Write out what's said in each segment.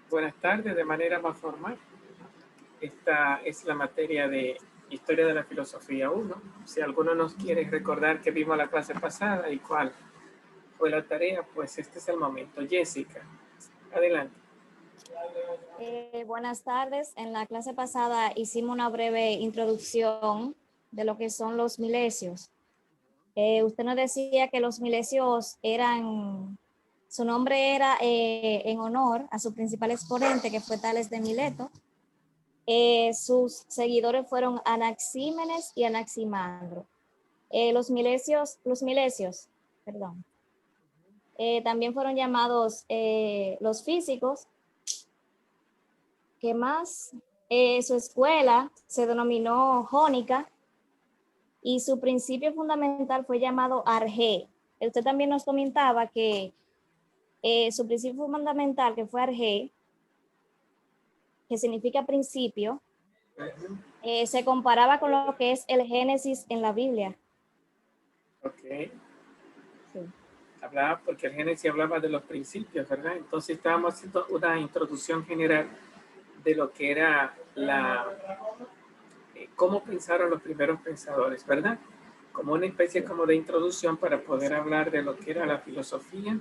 Buenas tardes, de manera más formal. Esta es la materia de Historia de la Filosofía 1. Si alguno nos quiere recordar que vimos la clase pasada y cuál fue la tarea, pues este es el momento. Jessica, adelante. Buenas tardes. En la clase pasada hicimos una breve introducción de lo que son los milesios. Usted nos decía que los milesios su nombre era en honor a su principal exponente, que fue Tales de Mileto. Sus seguidores fueron Anaxímenes y Anaximandro. Los milesios, perdón, también fueron llamados los físicos. ¿Qué más? Su escuela se denominó jónica y su principio fundamental fue llamado arjé. Usted también nos comentaba que su principio fundamental, que fue arjé, que significa principio, se comparaba con lo que es el Génesis en la Biblia. Ok. Sí. Hablaba, porque el Génesis hablaba de los principios, ¿verdad? Entonces estábamos haciendo una introducción general de lo que era cómo pensaron los primeros pensadores, ¿verdad? Como una especie como de introducción para poder hablar de lo que era la filosofía.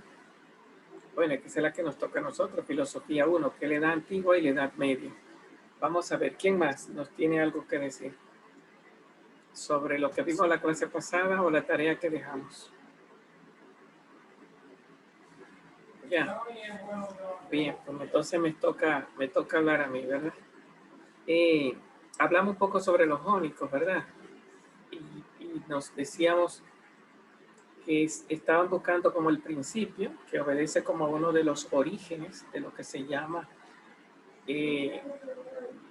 Bueno, que es la que nos toca a nosotros, filosofía 1, que es la edad antigua y la edad media. Vamos a ver, ¿quién más nos tiene algo que decir sobre lo que vimos la clase pasada o la tarea que dejamos? Ya. Bien, pues entonces me toca hablar a mí, ¿verdad? Hablamos un poco sobre los jónicos, ¿verdad? Y nos decíamos que estaban buscando como el principio, que obedece como uno de los orígenes de lo que se llama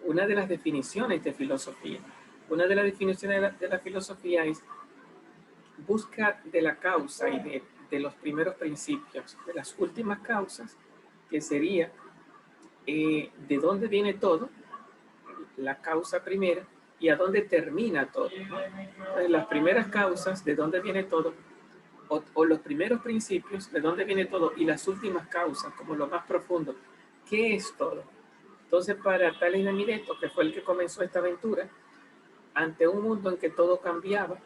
una de las definiciones de filosofía. Una de las definiciones de la filosofía es busca de la causa y de los primeros principios, de las últimas causas, que sería de dónde viene todo, la causa primera, y a dónde termina todo, ¿no? Entonces, las primeras causas, de dónde viene todo, o los primeros principios, de dónde viene todo, y las últimas causas, como lo más profundo, ¿qué es todo? Entonces, para Tales de Mileto, que fue el que comenzó esta aventura, ante un mundo en que todo cambiaba,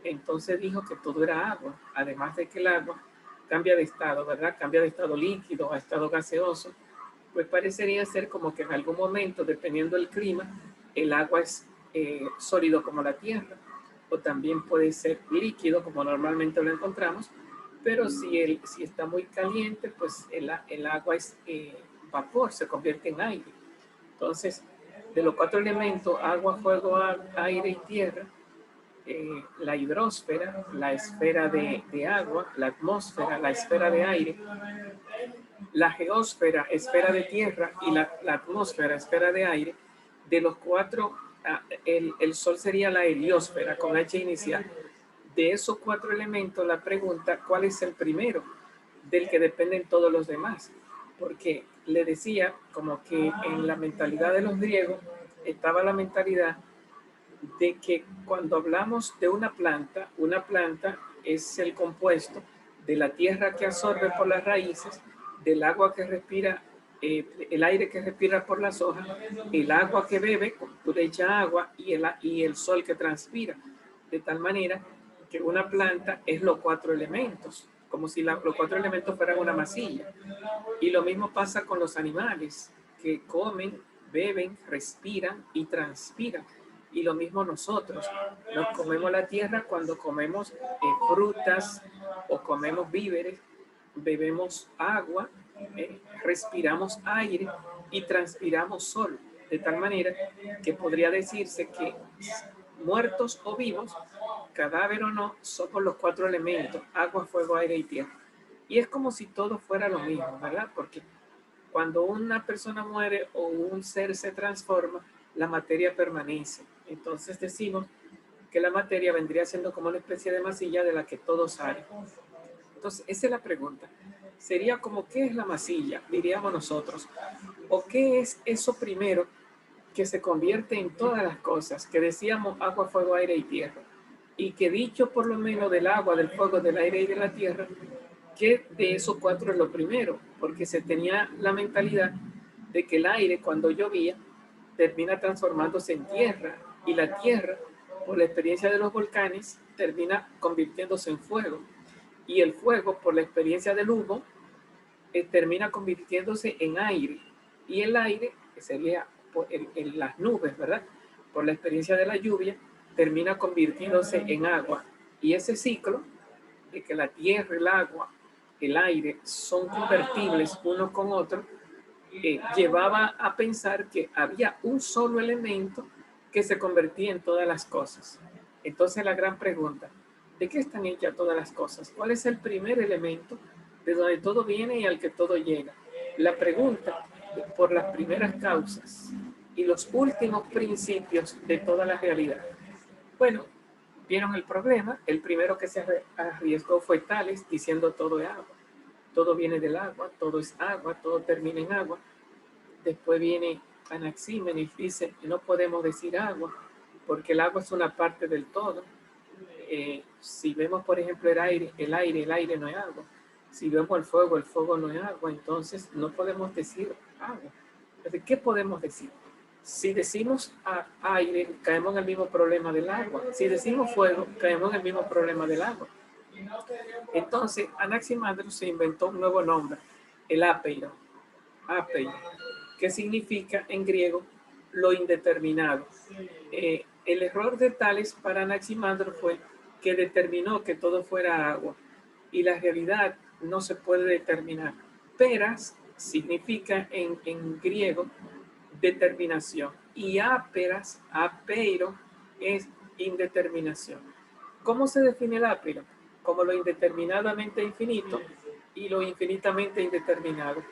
entonces dijo que todo era agua, además de que el agua cambia de estado, ¿verdad? Cambia de estado líquido a estado gaseoso, pues parecería ser como que en algún momento, dependiendo del clima, el agua es sólido como la tierra, o también puede ser líquido como normalmente lo encontramos, pero si está muy caliente, pues el agua es vapor, se convierte en aire. Entonces, de los cuatro elementos, agua, fuego, aire y tierra, la hidrósfera, la esfera de agua, la atmósfera, la esfera de aire, la geósfera, esfera de tierra, y la atmósfera, esfera de aire. De los cuatro, el Sol sería la heliosfera con H inicial. De esos cuatro elementos, la pregunta, ¿cuál es el primero del que dependen todos los demás? Porque le decía como que en la mentalidad de los griegos estaba la mentalidad de que cuando hablamos de una planta es el compuesto de la tierra que absorbe por las raíces, del agua que respira, el aire que respira por las hojas, el agua que bebe, tú le echas agua, y el sol que transpira. De tal manera que una planta es los cuatro elementos, como si los cuatro elementos fueran una masilla. Y lo mismo pasa con los animales, que comen, beben, respiran y transpiran. Y lo mismo nosotros, nos comemos la tierra cuando comemos frutas o comemos víveres, bebemos agua, respiramos aire y transpiramos sol. De tal manera que podría decirse que muertos o vivos, cadáver o no, somos los cuatro elementos: agua, fuego, aire y tierra. Y es como si todo fuera lo mismo, ¿verdad? Porque cuando una persona muere o un ser se transforma, la materia permanece. Entonces decimos que la materia vendría siendo como una especie de masilla de la que todo sale. Entonces, esa es la pregunta. Sería como, ¿qué es la masilla? Diríamos nosotros. ¿O qué es eso primero que se convierte en todas las cosas? Que decíamos agua, fuego, aire y tierra. Y que dicho por lo menos del agua, del fuego, del aire y de la tierra, que de esos cuatro es lo primero, porque se tenía la mentalidad de que el aire cuando llovía termina transformándose en tierra y la tierra, por la experiencia de los volcanes, termina convirtiéndose en fuego y el fuego, por la experiencia del humo, termina convirtiéndose en aire y el aire, que sería en las nubes, ¿verdad? Por la experiencia de la lluvia, termina convirtiéndose en agua y ese ciclo de que la tierra, el agua, el aire son convertibles uno con otro, llevaba a pensar que había un solo elemento que se convertía en todas las cosas. Entonces la gran pregunta, ¿de qué están hechas todas las cosas? ¿Cuál es el primer elemento de donde todo viene y al que todo llega? La pregunta por las primeras causas y los últimos principios de toda la realidad. Bueno, vieron el problema. El primero que se arriesgó fue Tales, diciendo todo es agua. Todo viene del agua, todo es agua, todo termina en agua. Después viene Anaxímenes, dice, no podemos decir agua, porque el agua es una parte del todo. Si vemos, por ejemplo, el aire no es agua. Si vemos el fuego no es agua. Entonces, no podemos decir agua. Entonces, ¿qué podemos decir? Si decimos aire, caemos en el mismo problema del agua. Si decimos fuego, caemos en el mismo problema del agua. Entonces, Anaximandro se inventó un nuevo nombre, el apeiro, que significa en griego lo indeterminado. El error de Tales para Anaximandro fue que determinó que todo fuera agua y la realidad no se puede determinar. Peras significa en griego determinación y apeiro es indeterminación. ¿Cómo se define el apeiro? Como lo indeterminadamente infinito y lo infinitamente indeterminado.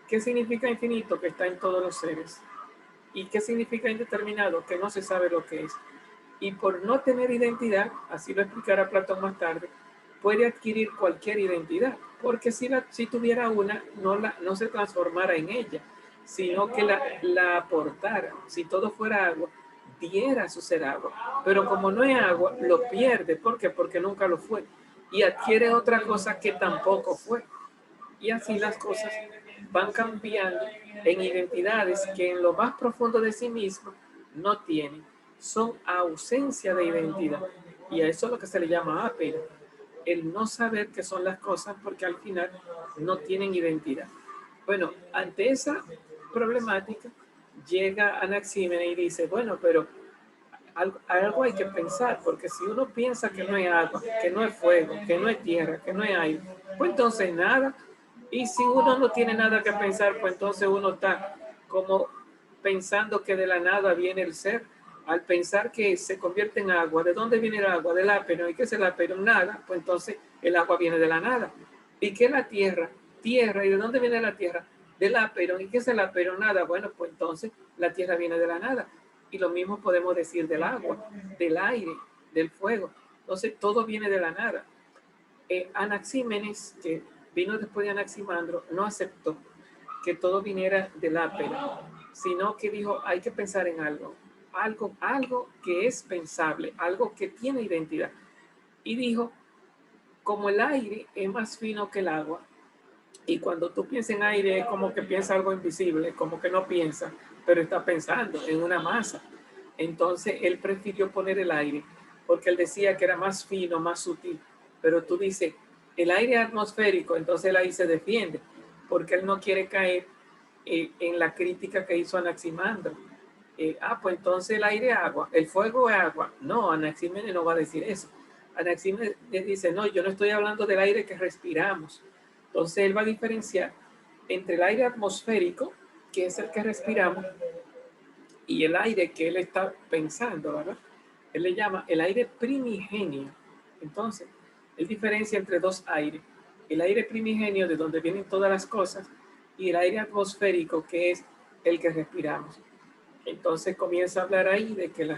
¿Qué significa infinito? Que está en todos los seres. ¿Y qué significa indeterminado? Que no se sabe lo que es. Y por no tener identidad, así lo explicará Platón más tarde, puede adquirir cualquier identidad, porque si tuviera una, no se transformara en ella, sino que la aportara. Si todo fuera agua, diera su ser agua. Pero como no es agua, lo pierde. ¿Por qué? Porque nunca lo fue. Y adquiere otra cosa que tampoco fue. Y así las cosas van cambiando en identidades que en lo más profundo de sí mismo no tienen. Son ausencia de identidad. Y a eso es lo que se le llama apero. El no saber qué son las cosas porque al final no tienen identidad. Bueno, ante esa problemática llega Anaxímenes y dice, bueno, pero algo hay que pensar, porque si uno piensa que no hay agua, que no es fuego, que no es tierra, que no hay aire, pues entonces nada. Y si uno no tiene nada que pensar, pues entonces uno está como pensando que de la nada viene el ser. Al pensar que se convierte en agua, ¿de dónde viene el agua? Del ápero. ¿Y qué es el ápero? Nada. Pues entonces el agua viene de la nada. ¿Y qué es la tierra? Tierra. ¿Y de dónde viene la tierra? Del ápero. ¿Y qué es el ápero? Nada. Bueno, pues entonces la tierra viene de la nada. Y lo mismo podemos decir del agua, del aire, del fuego. Entonces todo viene de la nada. Anaxímenes, que vino después de Anaximandro, no aceptó que todo viniera del ápero, sino que dijo, hay que pensar en algo que es pensable, algo que tiene identidad. Y dijo, como el aire es más fino que el agua, y cuando tú piensas en aire es como que piensa algo invisible, como que no piensa, pero está pensando en una masa. Entonces él prefirió poner el aire, porque él decía que era más fino, más sutil. Pero tú dices, el aire atmosférico, entonces él ahí se defiende, porque él no quiere caer en la crítica que hizo Anaximandro. Pues entonces el aire es agua, el fuego es agua. No, Anaxímenes no va a decir eso. Anaxímenes dice, no, yo no estoy hablando del aire que respiramos. Entonces él va a diferenciar entre el aire atmosférico, que es el que respiramos, y el aire que él está pensando, ¿verdad? Él le llama el aire primigenio. Entonces, él diferencia entre dos aires. El aire primigenio, de donde vienen todas las cosas, y el aire atmosférico, que es el que respiramos. Entonces comienza a hablar ahí de que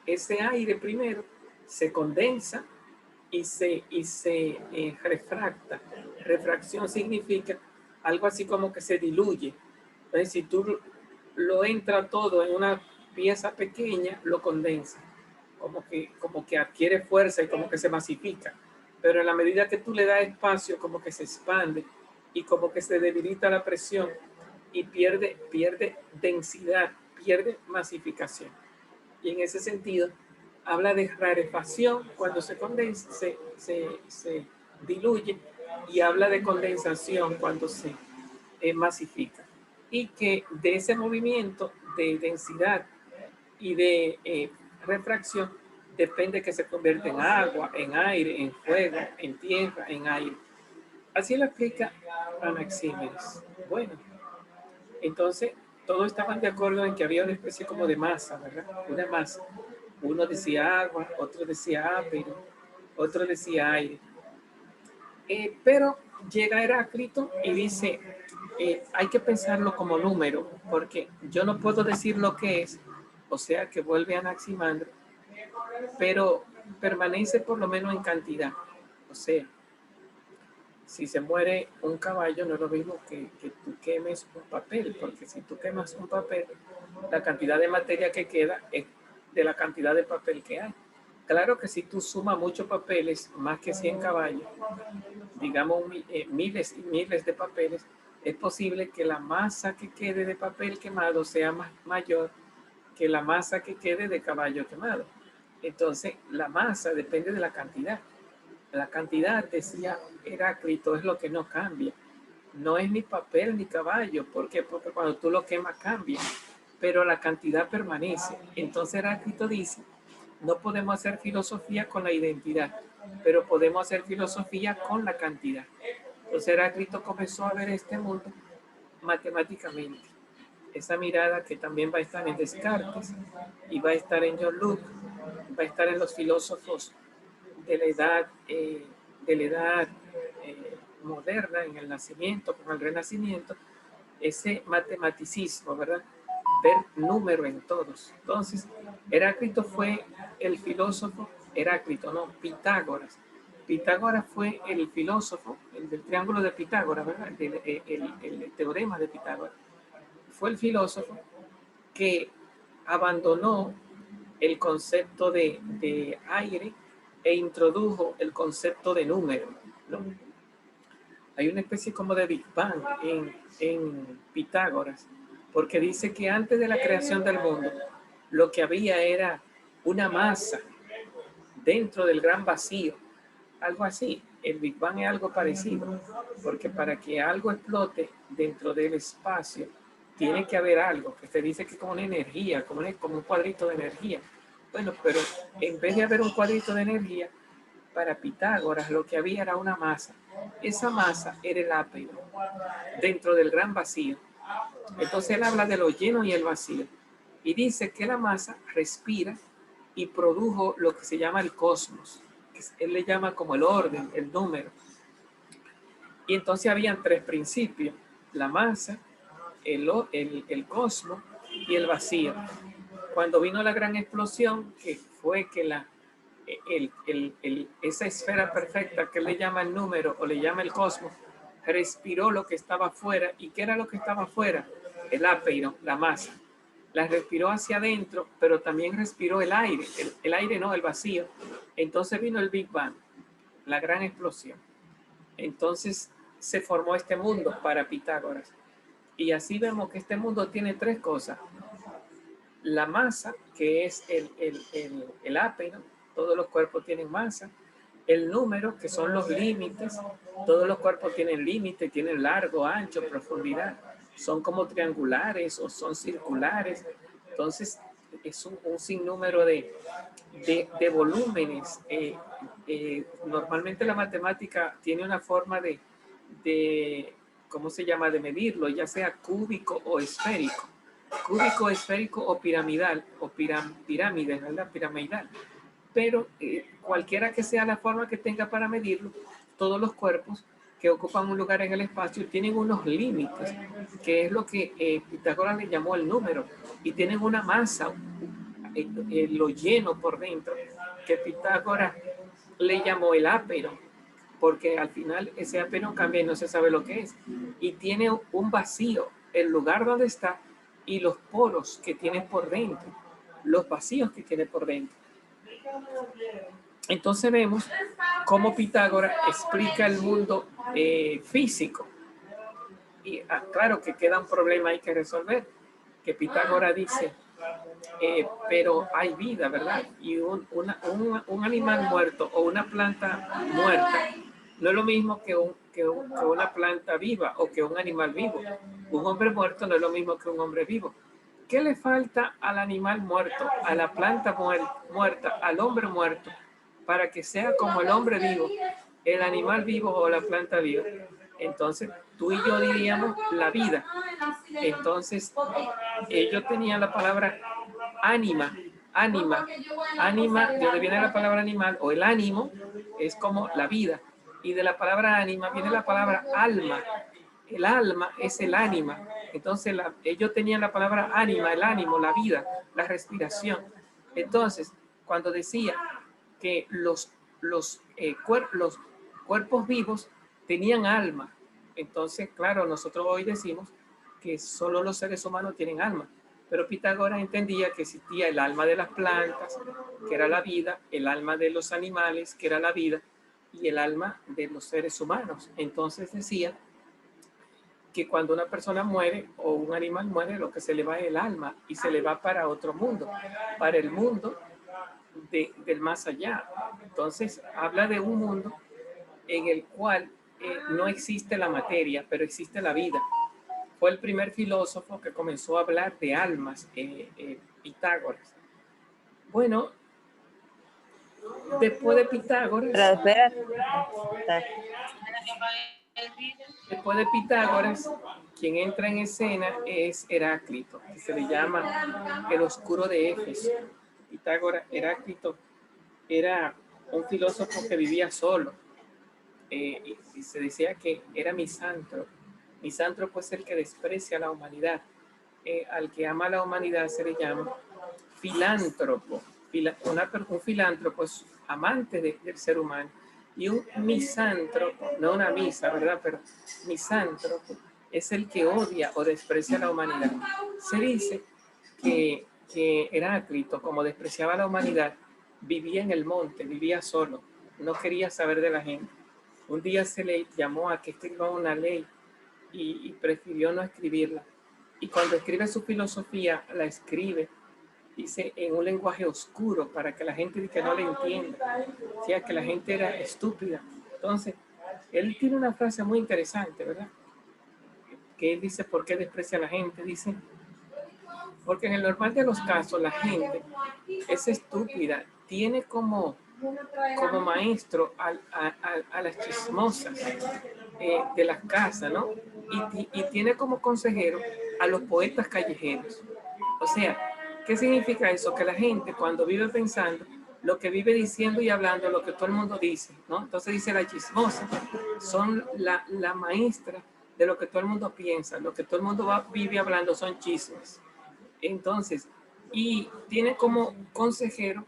ese aire primero se condensa y se refracta. Refracción significa algo así como que se diluye. Entonces, si tú lo entra todo en una pieza pequeña, lo condensa, como que adquiere fuerza y como que se masifica. Pero en la medida que tú le das espacio, como que se expande y como que se debilita la presión y pierde densidad, pierde masificación. Y en ese sentido, habla de rarefacción cuando se condensa, se diluye, y habla de condensación cuando se masifica. Y que de ese movimiento de densidad y de refracción depende que se convierta en agua, en aire, en fuego, en tierra, en aire. Así lo explica Anaxímenes. Bueno, entonces todos estaban de acuerdo en que había una especie como de masa, ¿verdad? Una masa. Uno decía agua, otro decía ápero, otro decía aire. Pero llega Heráclito y dice, hay que pensarlo como número, porque yo no puedo decir lo que es, o sea que vuelve a Anaximandro, pero permanece por lo menos en cantidad. O sea, si se muere un caballo, no es lo mismo que tú quemes un papel, porque si tú quemas un papel, la cantidad de materia que queda es de la cantidad de papel que hay. Claro que si tú sumas muchos papeles, más que 100 caballos, digamos miles y miles de papeles, es posible que la masa que quede de papel quemado sea mayor que la masa que quede de caballo quemado. Entonces, la masa depende de la cantidad. La cantidad, decía Heráclito, es lo que no cambia. No es ni papel ni caballo. ¿Por qué? Porque cuando tú lo quemas cambia, pero la cantidad permanece. Entonces Heráclito dice, no podemos hacer filosofía con la identidad, pero podemos hacer filosofía con la cantidad. Entonces Heráclito comenzó a ver este mundo matemáticamente. Esa mirada que también va a estar en Descartes y va a estar en John Locke, va a estar en los filósofos de la edad moderna, en el nacimiento, con el renacimiento, ese matematicismo, ¿verdad? Ver número en todos. Entonces, Heráclito fue el filósofo, Heráclito, no, Pitágoras. Pitágoras fue el filósofo, el del triángulo de Pitágoras, ¿verdad? El teorema de Pitágoras. Fue el filósofo que abandonó el concepto de aire e introdujo el concepto de número, ¿no? Hay una especie como de Big Bang en Pitágoras, porque dice que antes de la creación del mundo, lo que había era una masa dentro del gran vacío, algo así. El Big Bang es algo parecido, porque para que algo explote dentro del espacio, tiene que haber algo, que se dice que es como una energía, como un cuadrito de energía. Bueno, pero en vez de haber un cuadrito de energía, para Pitágoras lo que había era una masa. Esa masa era el ápero, dentro del gran vacío. Entonces él habla de lo lleno y el vacío. Y dice que la masa respira y produjo lo que se llama el cosmos. Que él le llama como el orden, el número. Y entonces habían tres principios: la masa, el cosmos y el vacío. Cuando vino la gran explosión, que fue que esa esfera perfecta que él le llama el número o le llama el cosmos, respiró lo que estaba afuera. ¿Y qué era lo que estaba afuera? El ápero, la masa. La respiró hacia adentro, pero también respiró el aire. El aire no, el vacío. Entonces vino el Big Bang, la gran explosión. Entonces se formó este mundo para Pitágoras. Y así vemos que este mundo tiene tres cosas: la masa, que es el ápero, todos los cuerpos tienen masa; el número, que son los límites, todos los cuerpos tienen límite, tienen largo, ancho, profundidad, son como triangulares o son circulares. Entonces es un sinnúmero de volúmenes. Normalmente la matemática tiene una forma ¿cómo se llama?, de medirlo, ya sea cúbico o esférico. Cúbico, esférico o piramidal, o pirámide, ¿verdad? Piramidal. Pero cualquiera que sea la forma que tenga para medirlo, todos los cuerpos que ocupan un lugar en el espacio tienen unos límites, que es lo que Pitágoras le llamó el número, y tienen una masa, lo lleno por dentro, que Pitágoras le llamó el ápero, porque al final ese ápero cambia y no se sabe lo que es, y tiene un vacío, el lugar donde está, y los poros que tiene por dentro, los vacíos que tiene por dentro. Entonces vemos cómo Pitágoras explica el mundo físico. claro que queda un problema hay que resolver, que Pitágoras dice, pero hay vida, ¿verdad? Y un animal muerto o una planta muerta no es lo mismo que una planta viva o que un animal vivo. Un hombre muerto no es lo mismo que un hombre vivo. ¿Qué le falta al animal muerto, a la planta muerta, al hombre muerto, para que sea como el hombre vivo, el animal vivo o la planta viva? Entonces, tú y yo diríamos la vida. Entonces, ellos tenían la palabra ánima, de donde viene la palabra animal, o el ánimo, es como la vida. Y de la palabra ánima viene la palabra alma. El alma es el ánima. Entonces, ellos tenían la palabra ánima, el ánimo, la vida, la respiración. Entonces, cuando decía que los cuerpos vivos tenían alma, entonces, claro, nosotros hoy decimos que solo los seres humanos tienen alma, pero Pitágoras entendía que existía el alma de las plantas, que era la vida, el alma de los animales, que era la vida, y el alma de los seres humanos. Entonces decía que cuando una persona muere o un animal muere, lo que se le va es el alma y se le va para otro mundo, para el mundo del más allá. Entonces habla de un mundo en el cual no existe la materia, pero existe la vida. Fue el primer filósofo que comenzó a hablar de almas, Pitágoras. Bueno, después de Pitágoras, quien entra en escena es Heráclito, que se le llama el oscuro de Éfeso. Pitágoras, Heráclito, era un filósofo que vivía solo, y se decía que era misántropo. Misántropo es el que desprecia a la humanidad. Al que ama a la humanidad se le llama filántropo. Un filántropo es amante del ser humano. Y un misántropo, no una misa, ¿verdad? Pero misántropo es el que odia o desprecia a la humanidad. Se dice que Heráclito, como despreciaba a la humanidad, vivía en el monte, vivía solo, no quería saber de la gente. Un día se le llamó a que escriba una ley y prefirió no escribirla. Y cuando escribe su filosofía, la escribe, dice, en un lenguaje oscuro para que la gente que no le entienda, o sea, que la gente era estúpida. Entonces, él tiene una frase muy interesante, ¿verdad? Que él dice, ¿por qué desprecia a la gente? Dice, porque en el normal de los casos la gente es estúpida, tiene como maestro a las chismosas de las casas, ¿no? Y tiene como consejero a los poetas callejeros. O sea, ¿qué significa eso? Que la gente cuando vive pensando, lo que vive diciendo y hablando, lo que todo el mundo dice, ¿no? Entonces dice la chismosa, son la maestra de lo que todo el mundo piensa, lo que todo el mundo vive hablando son chismes. Entonces, y tiene como consejero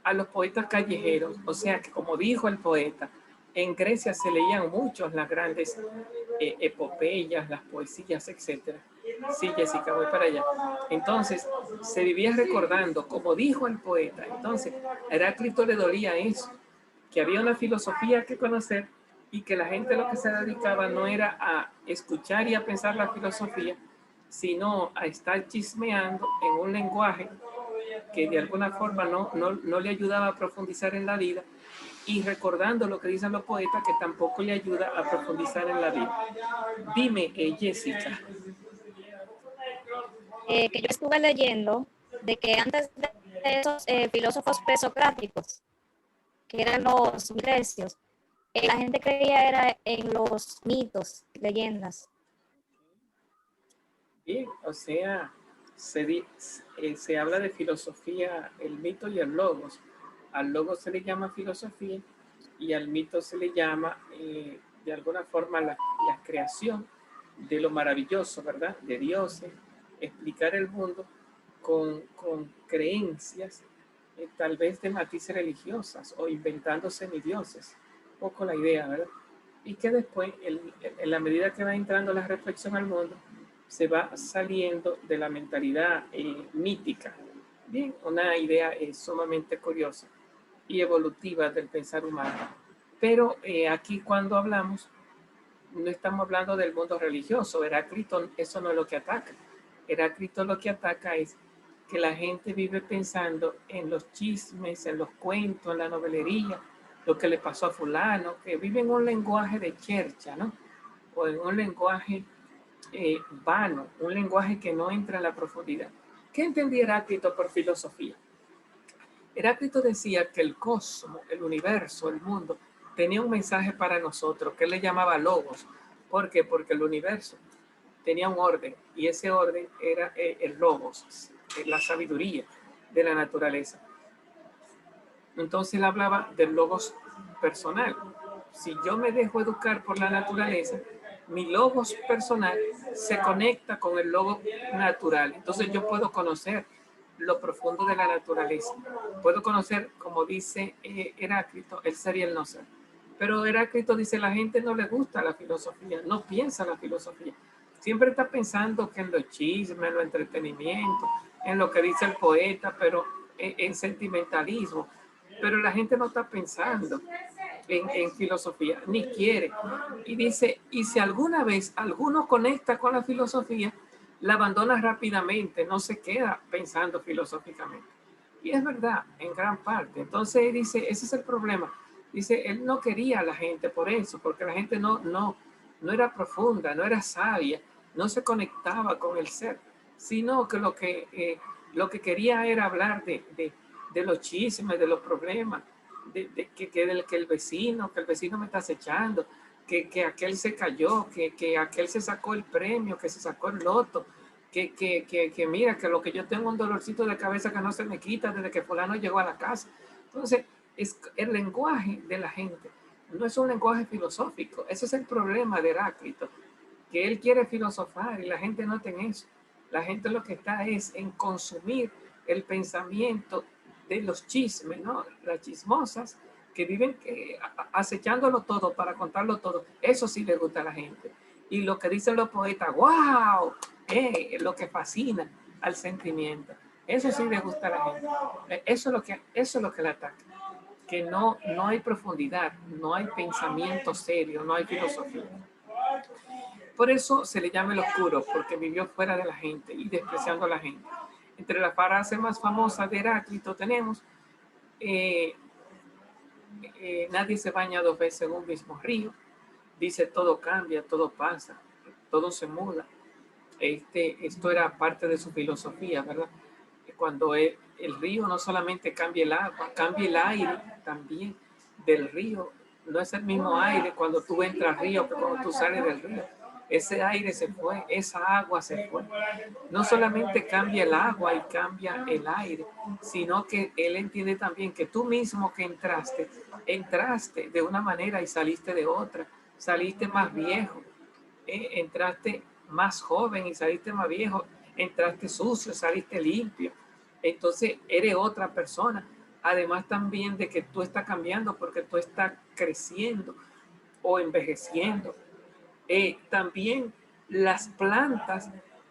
a los poetas callejeros, o sea que como dijo el poeta, en Grecia se leían muchos las grandes epopeyas, las poesías, etcétera. Sí, Jessica, voy para allá. Entonces, se vivía recordando, como dijo el poeta. Entonces, a Heráclito le dolía eso, que había una filosofía que conocer y que la gente lo que se dedicaba no era a escuchar y a pensar la filosofía, sino a estar chismeando en un lenguaje que de alguna forma no le ayudaba a profundizar en la vida, y recordando lo que dicen los poetas, que tampoco le ayuda a profundizar en la vida. Dime, Jessica. Que yo estuve leyendo de que antes de esos filósofos presocráticos, que eran los grecios, la gente creía era en los mitos, leyendas. Bien, o sea, se habla de filosofía, el mito y el logos. Al logos se le llama filosofía y al mito se le llama, de alguna forma, la creación de lo maravilloso, ¿verdad? De dioses, explicar el mundo con creencias, tal vez de matices religiosas o inventando semidioses. Un poco la idea, ¿verdad? Y que después, en la medida que va entrando la reflexión al mundo, se va saliendo de la mentalidad mítica. Bien, una idea sumamente curiosa y evolutiva del pensar humano. Pero aquí cuando hablamos, no estamos hablando del mundo religioso. Heráclito, eso no es lo que ataca. Heráclito lo que ataca es que la gente vive pensando en los chismes, en los cuentos, en la novelería, lo que le pasó a fulano, que vive en un lenguaje de chercha, ¿no? O en un lenguaje vano, un lenguaje que no entra en la profundidad. ¿Qué entendía Heráclito por filosofía? Heráclito decía que el cosmos, el universo, el mundo, tenía un mensaje para nosotros que él le llamaba logos. ¿Por qué? Porque el universo tenía un orden y ese orden era el logos, la sabiduría de la naturaleza. Entonces él hablaba del logos personal. Si yo me dejo educar por la naturaleza, mi logos personal se conecta con el logos natural. Entonces yo puedo conocer lo profundo de la naturaleza. Puedo conocer, como dice Heráclito, el ser y el no ser. Pero Heráclito dice, la gente no le gusta la filosofía, no piensa la filosofía. Siempre está pensando que en los chismes, en lo entretenimiento, en lo que dice el poeta, pero en sentimentalismo. Pero la gente no está pensando en filosofía, ni quiere. Y dice, y si alguna vez alguno conecta con la filosofía, la abandona rápidamente, no se queda pensando filosóficamente. Y es verdad, en gran parte. Entonces dice, ese es el problema. Dice, él no quería a la gente por eso, porque la gente no era profunda, no era sabia, no se conectaba con el ser, sino que lo que quería era hablar de los chismes, de los problemas, que el vecino me está acechando, que aquel se cayó, que aquel se sacó el premio, que se sacó el loto, que mira, que lo que yo tengo un dolorcito de cabeza que no se me quita desde que fulano llegó a la casa. Entonces, es el lenguaje de la gente, no es un lenguaje filosófico. Ese es el problema de Heráclito, que él quiere filosofar y la gente no tiene eso. La gente lo que está es en consumir el pensamiento de los chismes, ¿no? Las chismosas que viven acechándolo todo para contarlo todo. Eso sí le gusta a la gente. Y lo que dicen los poetas, wow, lo que fascina al sentimiento. Eso sí le gusta a la gente. Eso es lo que le ataca. Que no hay profundidad, no hay pensamiento serio, no hay filosofía. Por eso se le llama el oscuro, porque vivió fuera de la gente y despreciando a la gente. Entre las frases más famosas de Heráclito tenemos, nadie se baña dos veces en un mismo río. Dice, todo cambia, todo pasa, todo se muda. Esto era parte de su filosofía, ¿verdad? Cuando el río no solamente cambia el agua, cambia el aire también del río. No es el mismo aire cuando tú entras al río que cuando tú sales del río. Ese aire se fue, esa agua se fue. No solamente cambia el agua y cambia el aire, sino que él entiende también que tú mismo que entraste de una manera y saliste de otra. Saliste más viejo, entraste más joven y saliste más viejo, entraste sucio, saliste limpio. Entonces eres otra persona. Además también de que tú estás cambiando porque tú estás creciendo o envejeciendo. También las plantas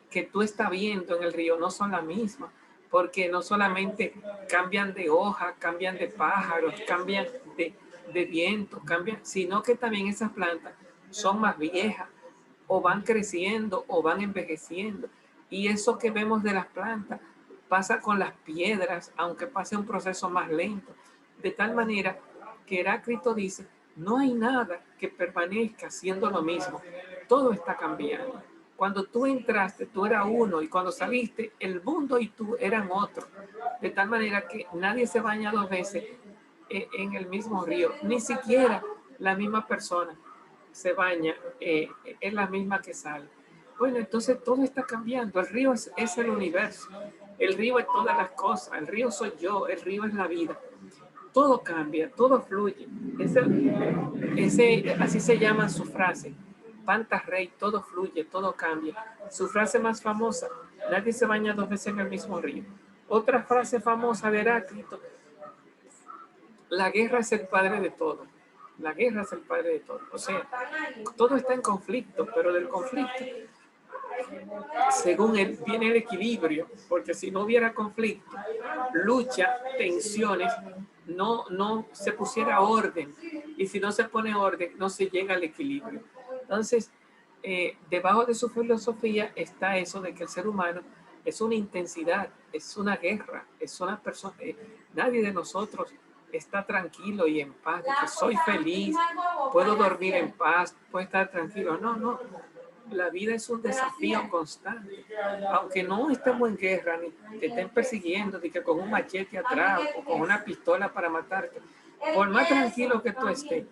que tú estás viendo en el río no son las mismas, porque no solamente cambian de hoja, cambian de pájaros, cambian de viento, cambian, sino que también esas plantas son más viejas, o van creciendo o van envejeciendo. Y eso que vemos de las plantas pasa con las piedras, aunque pase un proceso más lento. De tal manera que Heráclito dice, no hay nada que permanezca siendo lo mismo. Todo está cambiando. Cuando tú entraste, tú eras uno, y cuando saliste, el mundo y tú eran otro. De tal manera que nadie se baña dos veces en el mismo río, ni siquiera la misma persona se baña, es la misma que sale. Bueno, entonces todo está cambiando. El río es el universo. El río es todas las cosas. El río soy yo. El río es la vida. Todo cambia, todo fluye. Así se llama su frase. Panta rey, todo fluye, todo cambia. Su frase más famosa, nadie se baña dos veces en el mismo río. Otra frase famosa de Heráclito, la guerra es el padre de todo. La guerra es el padre de todo. O sea, todo está en conflicto, pero del conflicto, según él, viene el equilibrio, porque si no hubiera conflicto, lucha, tensiones, no se pusiera orden. Y si no se pone orden, no se llega al equilibrio. Entonces, debajo de su filosofía está eso de que el ser humano es una intensidad, es una guerra, es una persona, nadie de nosotros está tranquilo y en paz, de que soy feliz, puedo dormir en paz, puedo estar tranquilo. No, no, la vida es un desafío constante. Aunque no estemos en guerra, ni te estén persiguiendo, ni que con un machete atrás o con una pistola para matarte, por más tranquilo que tú estés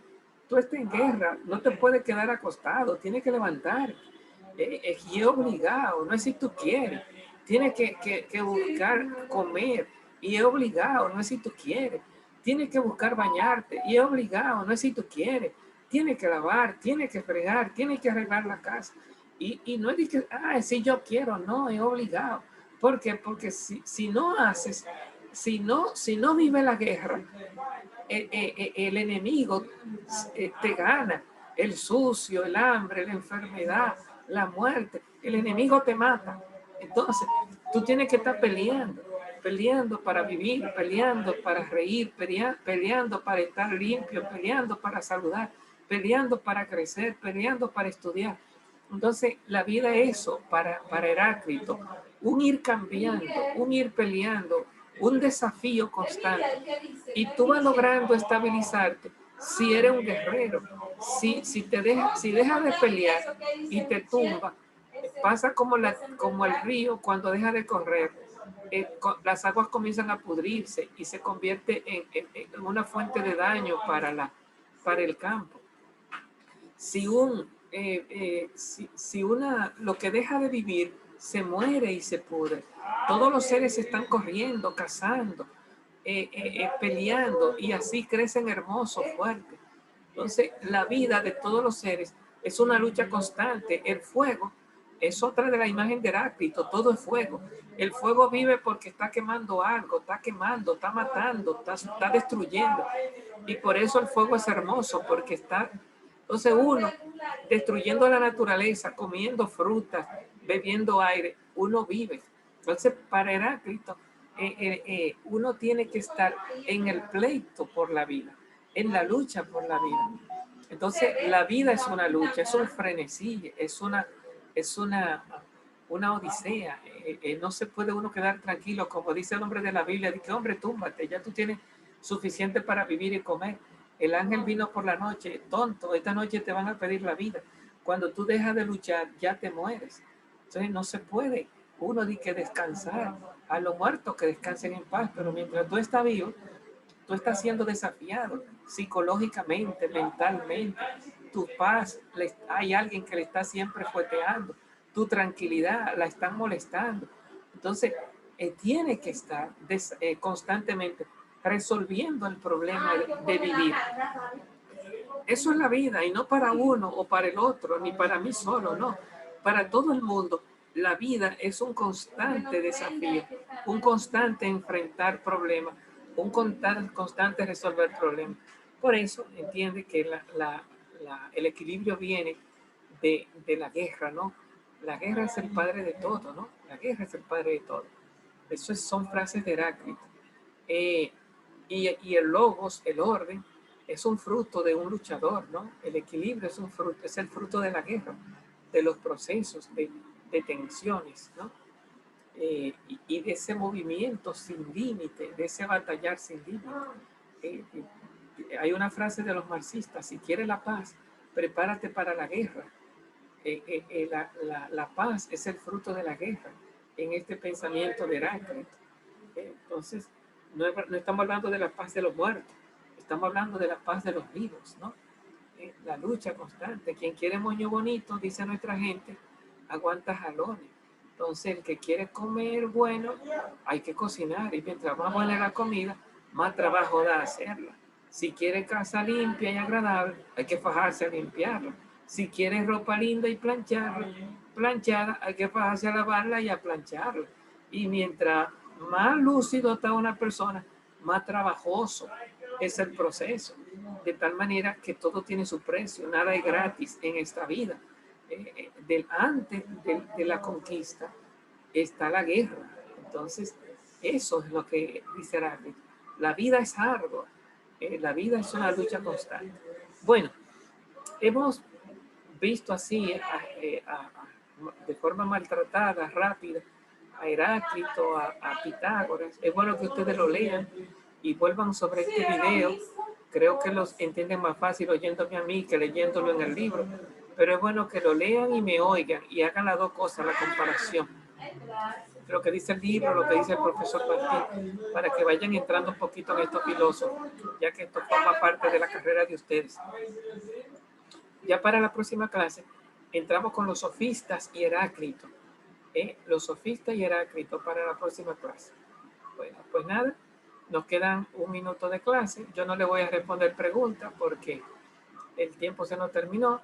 en guerra, no te puedes quedar acostado, tienes que levantarte. Y es obligado, no es si tú quieres. Tienes que buscar comer y es obligado, no es si tú quieres. Tienes que buscar bañarte y es obligado, no es si tú quieres. Tienes que lavar, tienes que fregar, tienes que arreglar la casa. Y no es de que, si yo quiero, no, es obligado. ¿Por qué? Porque si no haces, si no vive la guerra, el enemigo te gana. El sucio, el hambre, la enfermedad, la muerte. El enemigo te mata. Entonces, tú tienes que estar peleando, peleando para vivir, peleando para reír, peleando para estar limpio, peleando para saludar, peleando para crecer, peleando para estudiar. Entonces, la vida es eso para Heráclito, un ir cambiando, un ir peleando, un desafío constante. Y tú vas logrando estabilizarte si eres un guerrero, si dejas de pelear y te tumba, pasa como el río cuando deja de correr. Las aguas comienzan a pudrirse y se convierte en una fuente de daño para el campo. Lo que deja de vivir se muere y se pudre. Todos los seres están corriendo, cazando, peleando, y así crecen hermosos, fuertes. Entonces, la vida de todos los seres es una lucha constante. El fuego es otra de la imagen de Heráclito, todo es fuego. El fuego vive porque está quemando algo, está quemando, está matando, está destruyendo. Y por eso el fuego es hermoso, porque está... Entonces uno, destruyendo la naturaleza, comiendo frutas, bebiendo aire, uno vive. Entonces, para Heráclito, uno tiene que estar en el pleito por la vida, en la lucha por la vida. Entonces, la vida es una lucha, es un frenesí, es una odisea. No se puede uno quedar tranquilo, como dice el hombre de la Biblia, de que hombre, túmbate, ya tú tienes suficiente para vivir y comer. El ángel vino por la noche, tonto, esta noche te van a pedir la vida. Cuando tú dejas de luchar, ya te mueres. Entonces no se puede uno de que descansar. A los muertos que descansen en paz, pero mientras tú estás vivo, tú estás siendo desafiado psicológicamente, mentalmente. Tu paz, hay alguien que le está siempre fueteando. Tu tranquilidad la están molestando. Entonces, tiene que estar constantemente resolviendo el problema de vivir. Eso es la vida, y no para uno o para el otro, ni para mí solo, no. Para todo el mundo, la vida es un constante desafío, un constante enfrentar problemas, un constante resolver problemas. Por eso entiende que el equilibrio viene de la guerra, ¿no? La guerra es el padre de todo, ¿no? La guerra es el padre de todo. Eso son frases de Heráclito. Y el logos, el orden, es un fruto de un luchador, ¿no? El equilibrio es el fruto de la guerra, de los procesos, de tensiones, ¿no? Y de ese movimiento sin límite, de ese batallar sin límite. Hay una frase de los marxistas: si quieres la paz, prepárate para la guerra. La paz es el fruto de la guerra, en este pensamiento de Heráclito. Entonces, no estamos hablando de la paz de los muertos, estamos hablando de la paz de los vivos, ¿no? La lucha constante. Quien quiere moño bonito, dice nuestra gente, aguanta jalones. Entonces, el que quiere comer bueno, hay que cocinar, y mientras más buena la comida, más trabajo da hacerla. Si quiere casa limpia y agradable, hay que fajarse a limpiarla. Si quiere ropa linda y planchada, hay que fajarse a lavarla y a plancharla. Y mientras más lúcido está una persona, más trabajoso es el proceso. De tal manera que todo tiene su precio, nada es gratis en esta vida. Antes de la conquista está la guerra. Entonces, eso es lo que dice Heráclito. La vida es ardua, la vida es una lucha constante. Bueno, visto así de forma maltratada, rápida, a Heráclito, a Pitágoras. Es bueno que ustedes lo lean y vuelvan sobre este video. Creo que los entienden más fácil oyéndome a mí que leyéndolo en el libro, pero es bueno que lo lean y me oigan y hagan las dos cosas, la comparación. Lo que dice el libro, lo que dice el profesor Martín, para que vayan entrando un poquito en estos filósofos, ya que esto forma parte de la carrera de ustedes. Ya para la próxima clase, entramos con los sofistas y Heráclito. Los sofistas y Heráclito para la próxima clase. Bueno, pues nada, nos quedan 1 minuto de clase. Yo no le voy a responder preguntas porque el tiempo se nos terminó,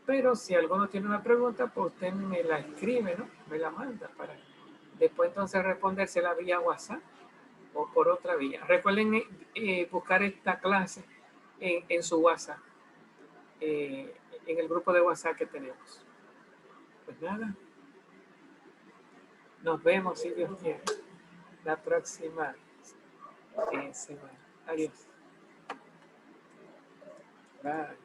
pero si alguno tiene una pregunta, pues usted me la escribe, ¿no? Me la manda para después entonces respondérsela vía WhatsApp o por otra vía. Recuerden buscar esta clase en su WhatsApp, en el grupo de WhatsApp que tenemos. Pues nada, nos vemos si Dios quiere la próxima semana. Adiós. Bye.